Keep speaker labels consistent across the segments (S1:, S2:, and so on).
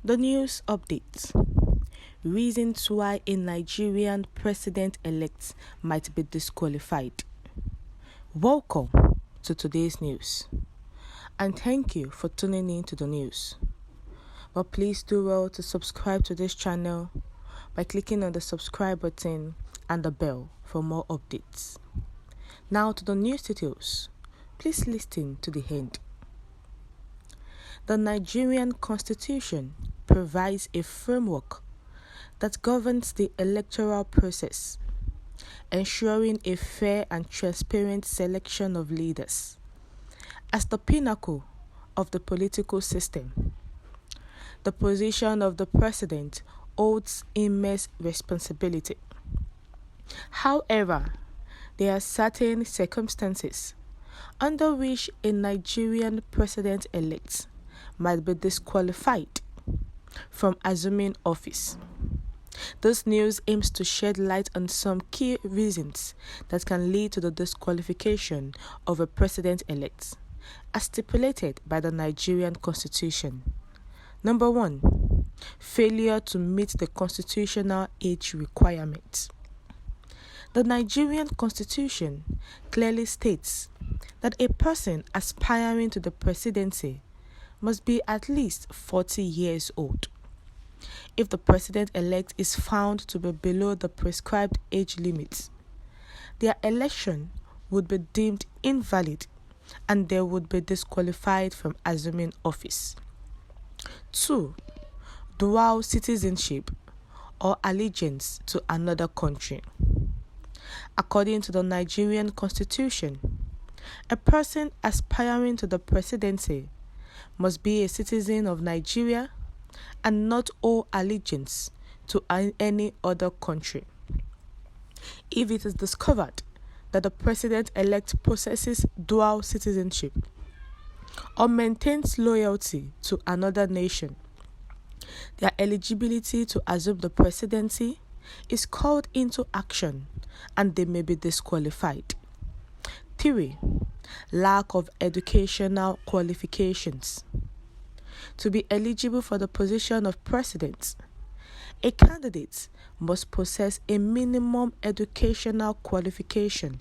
S1: The news update. Reasons why a Nigerian president-elect might be disqualified. Welcome to today's news, and thank you for tuning in to the news. But please do well to subscribe to this channel by clicking on the subscribe button and the bell for more updates. Now to the news details. Please listen to the end. The Nigerian Constitution provides a framework that governs the electoral process, ensuring a fair and transparent selection of leaders. As the pinnacle of the political system, the position of the president holds immense responsibility. However, there are certain circumstances under which a Nigerian president-elect might be disqualified from assuming office. This news aims to shed light on some key reasons that can lead to the disqualification of a president-elect, as stipulated by the Nigerian Constitution. Number 1. Failure to meet the constitutional age requirement. The Nigerian Constitution clearly states that a person aspiring to the presidency must be at least 40 years old. If the president-elect is found to be below the prescribed age limit, their election would be deemed invalid and they would be disqualified from assuming office. 2. Dual citizenship or allegiance to another country. According to the Nigerian Constitution, a person aspiring to the presidency must be a citizen of Nigeria and not owe allegiance to any other country. If it is discovered that the president-elect possesses dual citizenship or maintains loyalty to another nation, their eligibility to assume the presidency is called into action and they may be disqualified. 3. Lack of educational qualifications. To be eligible for the position of president, a candidate must possess a minimum educational qualification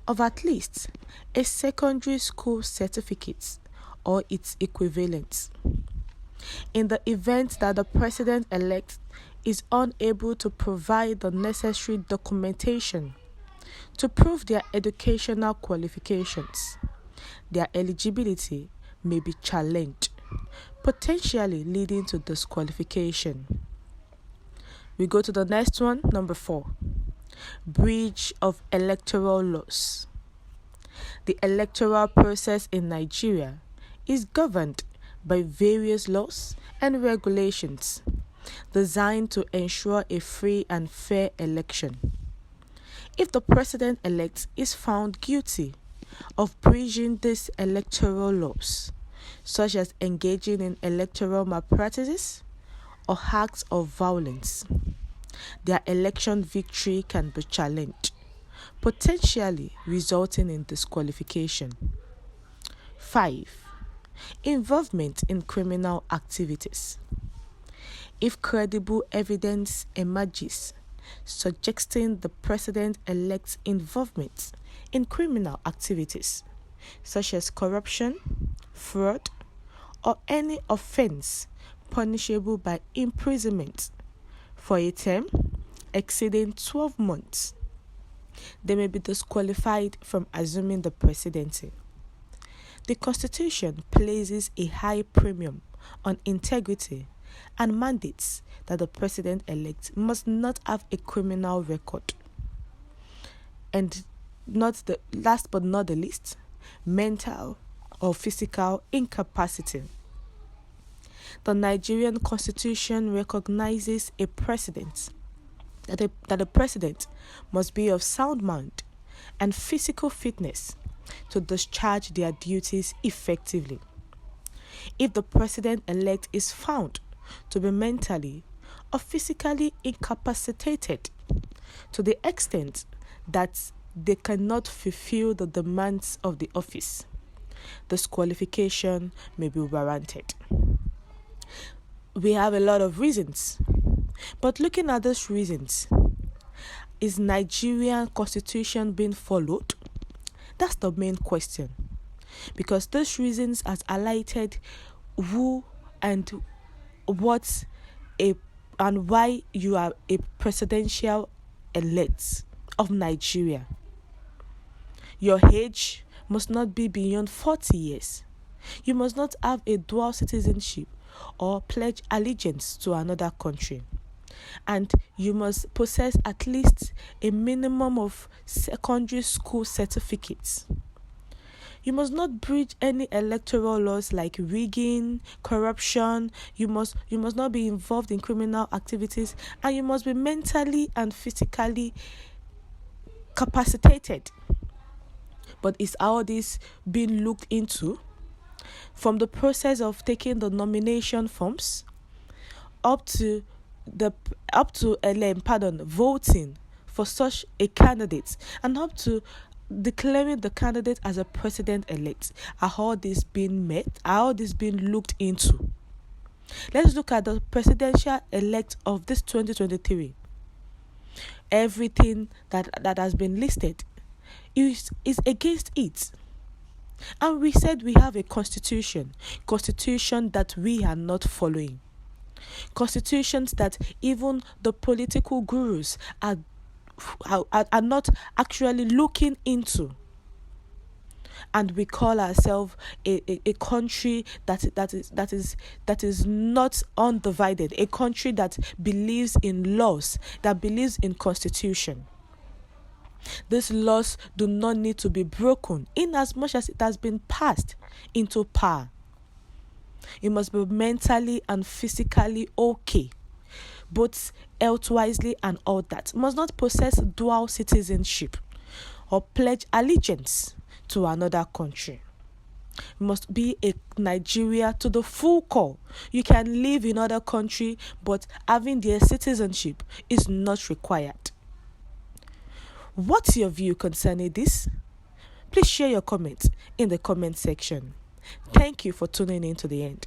S1: of at least a secondary school certificate or its equivalent. In the event that the president-elect is unable to provide the necessary documentation to prove their educational qualifications, their eligibility may be challenged, potentially leading to disqualification. We go to the next one, number 4. Breach of electoral laws. The electoral process in Nigeria is governed by various laws and regulations designed to ensure a free and fair election. If the president-elect is found guilty of breaching these electoral laws, such as engaging in electoral malpractices or acts of violence, their election victory can be challenged, potentially resulting in disqualification. 5. Involvement in criminal activities. If credible evidence emerges suggesting the president-elect's involvement in criminal activities, such as corruption, fraud, or any offense punishable by imprisonment for a term exceeding 12 months, they may be disqualified from assuming the presidency. The Constitution places a high premium on integrity and mandates that the president-elect must not have a criminal record. And last but not the least, mental or physical incapacity. The Nigerian Constitution recognizes that a president must be of sound mind and physical fitness to discharge their duties effectively. If the president-elect is found to be mentally or physically incapacitated to the extent that they cannot fulfill the demands of the office, disqualification may be warranted. We have a lot of reasons. But looking at those reasons, is Nigerian constitution being followed? That's the main question. Because those reasons has highlighted who and what and why you are a presidential elect of Nigeria. Your age must not be beyond 40 years. You must not have a dual citizenship or pledge allegiance to another country. And you must possess at least a minimum of secondary school certificates. You must not breach any electoral laws like rigging, corruption. You must not be involved in criminal activities, and you must be mentally and physically capacitated. But is all this being looked into? From the process of taking the nomination forms up to voting for such a candidate, and up to declaring the candidate as a president-elect. Are all this being met? Are all this being looked into? Let's look at the presidential elect of this 2023. Everything that has been listed is against it. And we said we have a constitution that we are not following. Constitutions that even the political gurus are not actually looking into. And we call ourselves a country that is not undivided, a country that believes in laws, that believes in constitution. These laws do not need to be broken in as much as it has been passed into power. You must be mentally and physically okay, both health-wisely and all that. You must not possess dual citizenship or pledge allegiance to another country. You must be a Nigeria to the full core. You can live in other country, but having their citizenship is not required. What's your view concerning this? Please share your comments in the comment section. Thank you for tuning in to the end.